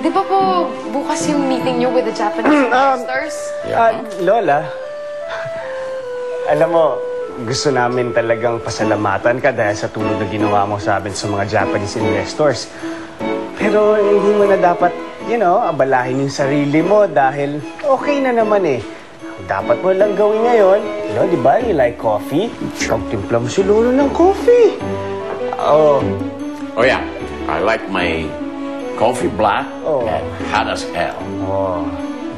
Di ba po bukas yung meeting niyo with the Japanese investors? Lola, alam mo, gusto namin talagang pasalamatan ka dahil sa tulong na ginawa mo sa amin sa mga Japanese investors. Pero hindi mo na dapat, abalahin yung sarili mo dahil okay na naman eh. Dapat mo lang gawin ngayon, di ba, you like coffee? Pagtimpla mo si Lolo ng coffee. Oh yeah, I like my coffee black and hot as hell. Oh,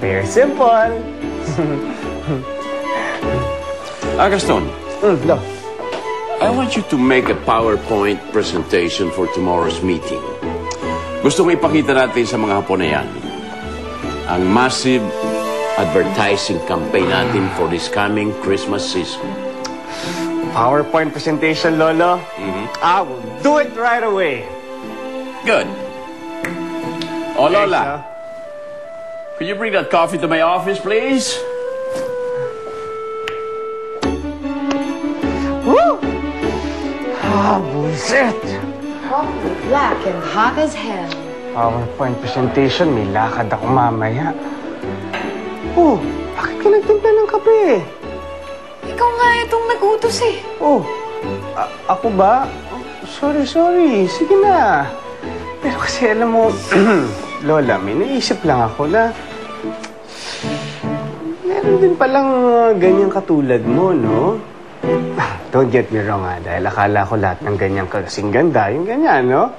very simple. Gaston. No. I want you to make a PowerPoint presentation for tomorrow's meeting. Gusto ko ipakita natin sa mga Hapon na yan ang massive advertising campaign natin for this coming Christmas season. PowerPoint presentation, Lolo? I will do it right away. Good. Oh, Lola, could you bring that coffee to my office, please? Woo! Bullshit! Coffee black and hot as hell. PowerPoint presentation, may lakad ako mamaya. Bakit ka nagtimpla ng kape? Ikaw nga itong nag-utos eh. Ako ba? Sorry. Sige na. Pero kasi alam mo, Lola, may naisip lang ako na meron din palang ganyang katulad mo, no? Don't get me wrong dahil akala ko lahat ng ganyang kasing ganda, yung ganyan, no?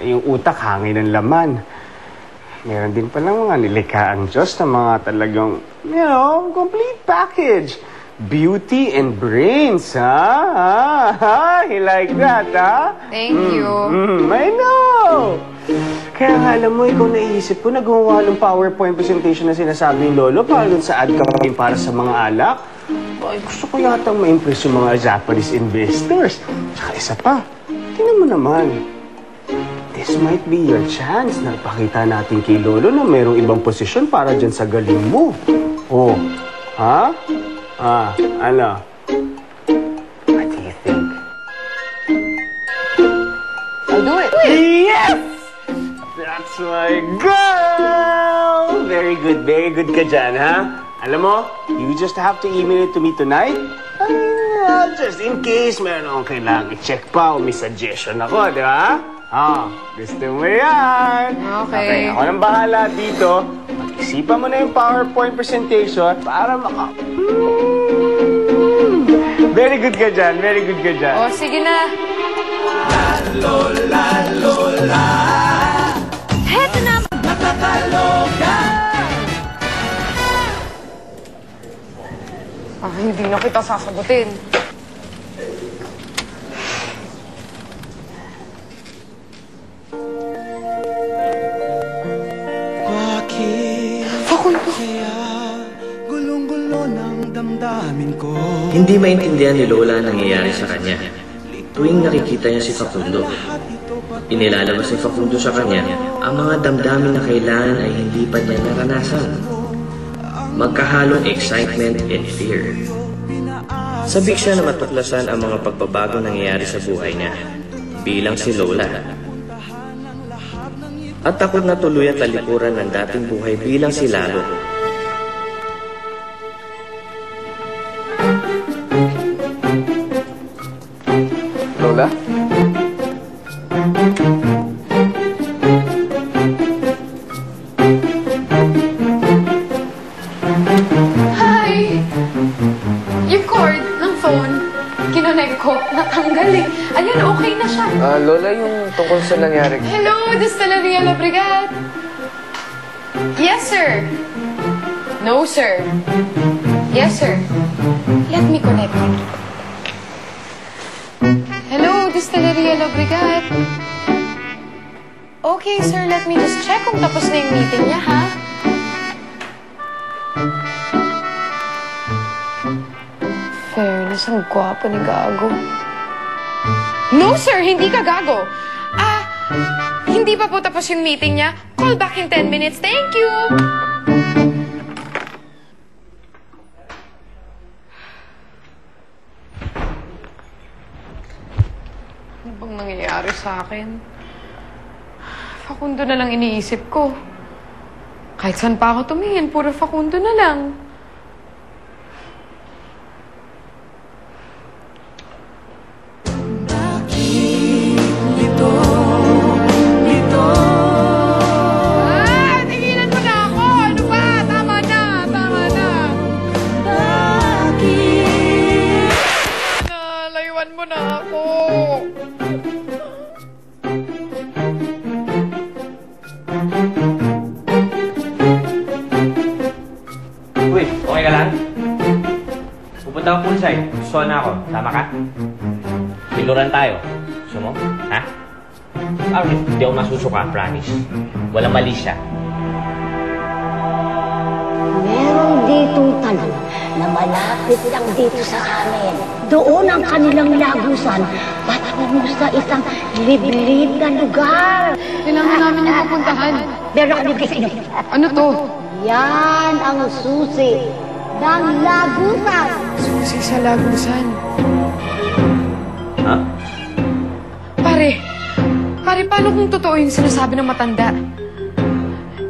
Yung utak hangin ng laman. Meron din palang mga nilikhaang Diyos na mga talagang, complete package. Beauty and brains, ha? You like that, ha? Thank you. I know! Kaya nga, alam mo, ikaw naisip ko na gumawa ng PowerPoint presentation na sinasabi ng Lolo para dun sa ad campaign para sa mga alak. Ay, gusto ko yatang ma-impress yung mga Japanese investors. Tsaka isa pa, tingnan mo naman. This might be your chance na pakita natin kay Lolo na mayroong ibang posisyon para dyan sa galing mo. Ha? Ano? What do you think? I'll do it. Yes! That's my girl! Very good ka dyan, ha? Alam mo, you just have to email it to me tonight. Just in case meron akong kailangan i-check pa o may suggestion ako, di ba? Gusto mo yan. Okay. Ako nang bahala dito. Mag-isipan mo na yung PowerPoint presentation para Very good ka dyan. Sige na. Lola. Heto na! Nakakaloka. Hindi na kita sasagutin. Hindi maintindihan ni Lola ang nangyayari sa kanya. Tuwing nakikita niya si Facundo, inilalabas ni Facundo sa kanya ang mga damdamin na kailangan ay hindi pa niya naranasan. Magkahalong excitement and fear. Sabik siya na matuklasan ang mga pagbabago nangyayari sa buhay niya, bilang si Lola. At takot na tuluyan talikuran ng dating buhay bilang si Lalo. Lola? Hi! Yung cord ng phone, kinonect ko, natanggal eh. Ayun, okay na siya. Lola, yung tungkol sa nangyari. Hello, Distilleria Lobregat. Yes, sir. No, sir. Yes, sir. Let me connect. Hello, Distilleria Lobregat. Okay, sir. Let me just check kung tapos na yung meeting niya, ha? Fairness, ang gwapo ni Gago. No, sir! Hindi ka gago! Hindi pa po tapos yung meeting niya. Call back in 10 minutes. Thank you! Ano bang nangyayari sa akin? Facundo na lang iniisip ko. Kahit saan pa ako tumingin, puro Facundo na lang. Tigilan mo na ako! Ano ba? Tama na! Tama na! Layuan mo na ako! Uy, okay ka lang? Pupunta akong poolside. Gusto na ako. Tama ka? Piluran tayo. Gusto mo? Ha? Hindi ako masusuka, promise. Walang mali siya. Meron ditong tanong na malapit lang dito sa amin. Doon ang kanilang lagusan patungo sa isang liblib na lugar. Kailangan namin yung papuntahan. Meron kami kasi Ano to? yan ang susi ng lagusan. Susi sa lagusan. Ha? Pare, paano kung totoo yung sinasabi ng matanda?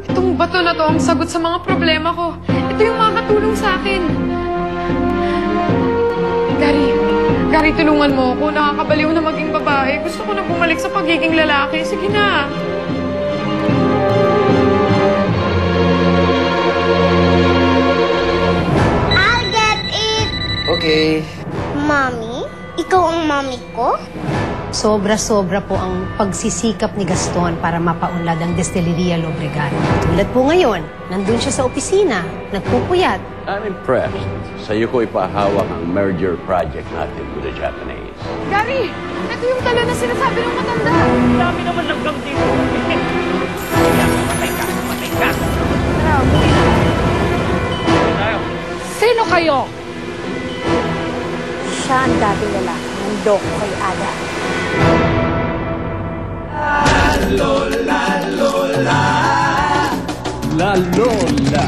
Itong bato na to ang sagot sa mga problema ko. Ito yung makakatulong sa akin. Gary, tulungan mo ako. Nakakabaliw na maging babae. Gusto ko na bumalik sa pagiging lalaki. Sige na. I'll get it! Okay. Mommy? Ikaw ang mommy ko? Sobra-sobra po ang pagsisikap ni Gaston para mapaunlad ang Destilleria Lobregat. Tulad po ngayon, nandun siya sa opisina, nagpupuyat. I'm impressed. Sa iyo ko ipahawak ang merger project natin with the Japanese. Gary, ito yung tala na sinasabi ng matanda. Ang dami naman ng gang dito. Matay ka. Tayo. Sino kayo? Siya ang dating lalaki ng Doc kay Ada. La Lola. La Lola.